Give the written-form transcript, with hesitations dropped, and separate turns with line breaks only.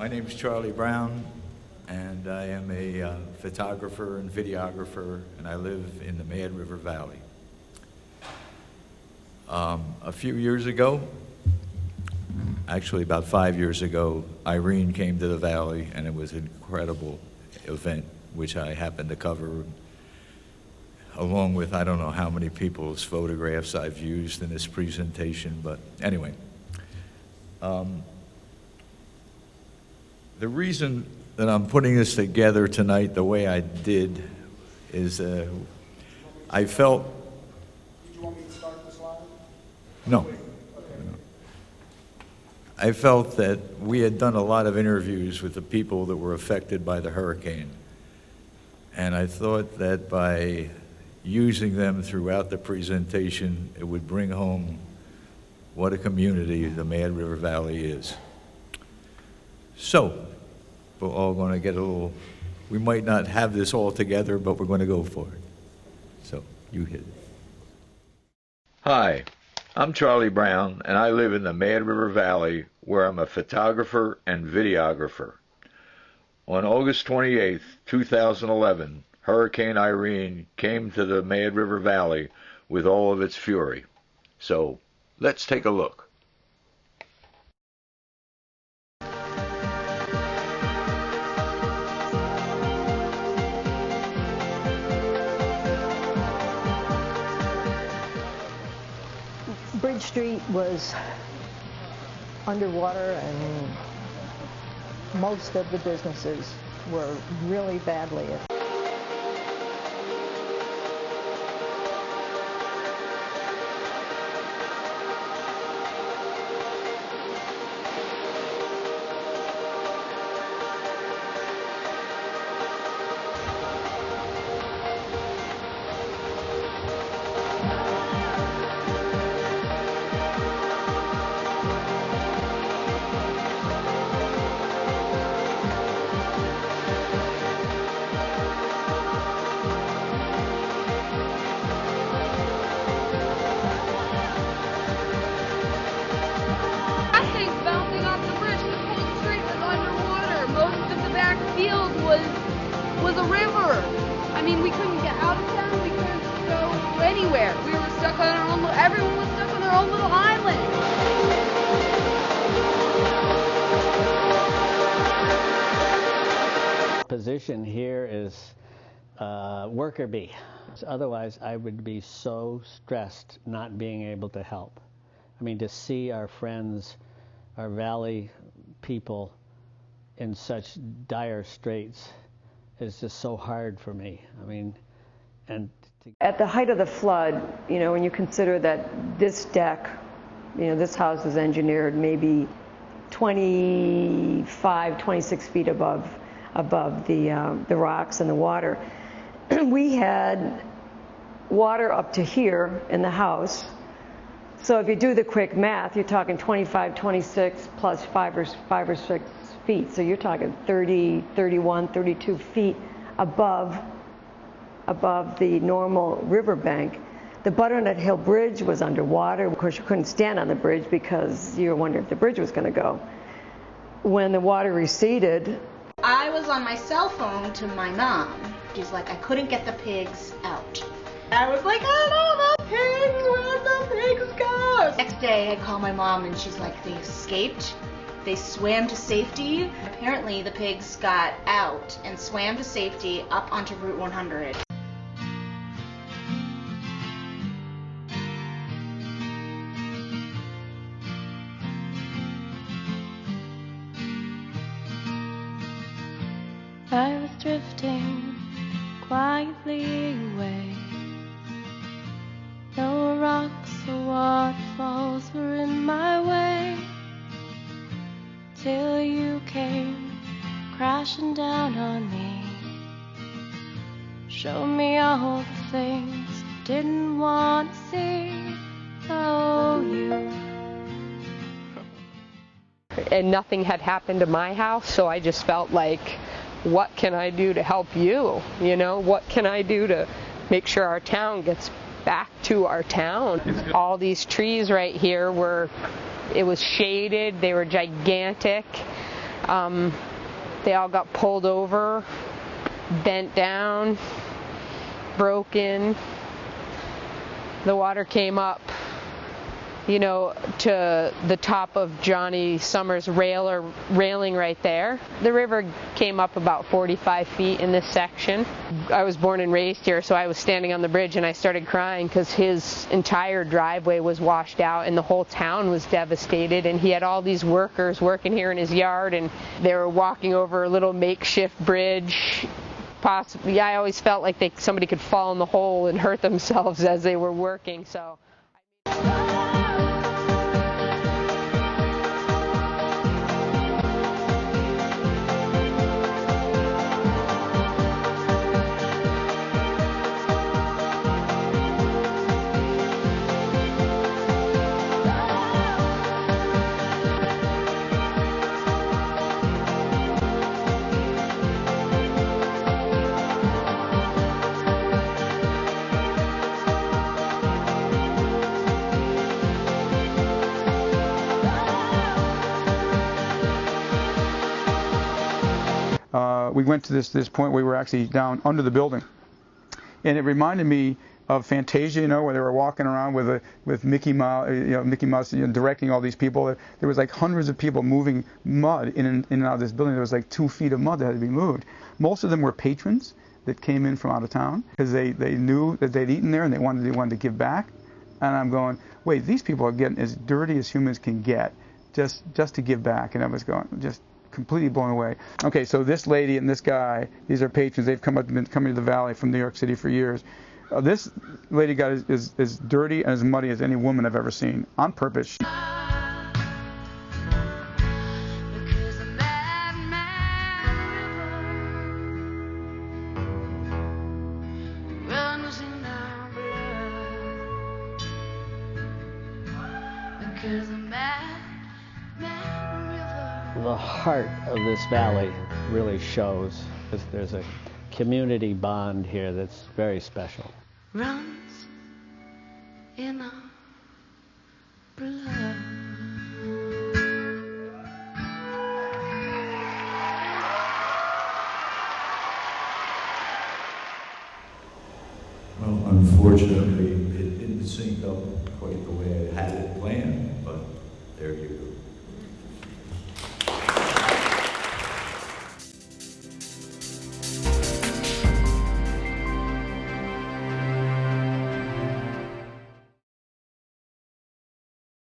My name is Charlie Brown, and I am a photographer and videographer, and I live in the Mad River Valley. A few years ago, actually about 5 years ago, Irene came to the valley, and it was an incredible event, which I happened to cover, along with I don't know how many people's photographs I've used in this presentation, but anyway. The reason that I'm putting this together tonight the way I did is I felt...
Did you want me to start the slide?
No. Okay. No. I felt that we had done a lot of interviews with the people that were affected by the hurricane. And I thought that by using them throughout the presentation, it would bring home what a community the Mad River Valley is. So, we're all going to get a little, we might not have this all together, but we're going to go for it. So, you hit it. Hi, I'm Charlie Brown, and I live in the Mad River Valley, where I'm a photographer and videographer. On August 28th, 2011, Hurricane Irene came to the Mad River Valley with all of its fury. So, let's take a look.
Bridge Street was underwater, and most of the businesses were really badly affected.
Was a river. I mean, we couldn't get out of town. We couldn't go anywhere. We were stuck on our own. Everyone was stuck on their own little island.
Position here is worker bee. Otherwise, I would be so stressed not being able to help. I mean, to see our friends, our valley people in such dire straits is just so hard for me. I mean, and
at the height of the flood, you know, when you consider that this deck, you know, this house is engineered maybe 25, 26 feet above the rocks and the water. We had water up to here in the house. So if you do the quick math, you're talking 25, 26 plus 5 or 6 feet. So you're talking 30, 31, 32 feet above the normal riverbank. The Butternut Hill Bridge was underwater. Of course, you couldn't stand on the bridge because you were wondering if the bridge was going to go. When the water receded,
I was on my cell phone to my mom. She's like, I couldn't get the pigs out. I was like, oh no, the pigs, where'd the pigs go? Next day, I call my mom and she's like, they escaped. They swam to safety. Apparently, the pigs got out and swam to safety up onto Route 100.
I was drifting quietly away. No rocks or waterfalls were in my way, till you came crashing down on me. Showed me all the things I didn't want to see. Oh, you.
And nothing had happened to my house, so I just felt like, what can I do to help you? You know, what can I do to make sure our town gets back to our town? All these trees right here it was shaded, they were gigantic. They all got pulled over, bent down, broken. The water came up, you know, to the top of Johnny Summers' railing right there. The river came up about 45 feet in this section. I was born and raised here, so I was standing on the bridge and I started crying because his entire driveway was washed out and the whole town was devastated, and he had all these workers working here in his yard and they were walking over a little makeshift bridge. Possibly, I always felt like somebody could fall in the hole and hurt themselves as they were working. So.
We went to this point where we were actually down under the building, and it reminded me of Fantasia, you know, where they were walking around with Mickey Mouse, directing all these people. There was like hundreds of people moving mud in and out of this building. There was like 2 feet of mud that had to be moved. Most of them were patrons that came in from out of town because they knew that they'd eaten there and they wanted to give back. And I'm going, wait, these people are getting as dirty as humans can get just to give back. And I was going, just completely blown away. Okay, so this lady and this guy, these are patrons. They've been coming to the valley from New York City for years. This lady got as dirty and as muddy as any woman I've ever seen, on purpose.
The heart of this valley really shows. There's a community bond here that's very special.
Runs in our blood.
Well, unfortunately, it didn't sync up quite the way I had it planned, but there you go.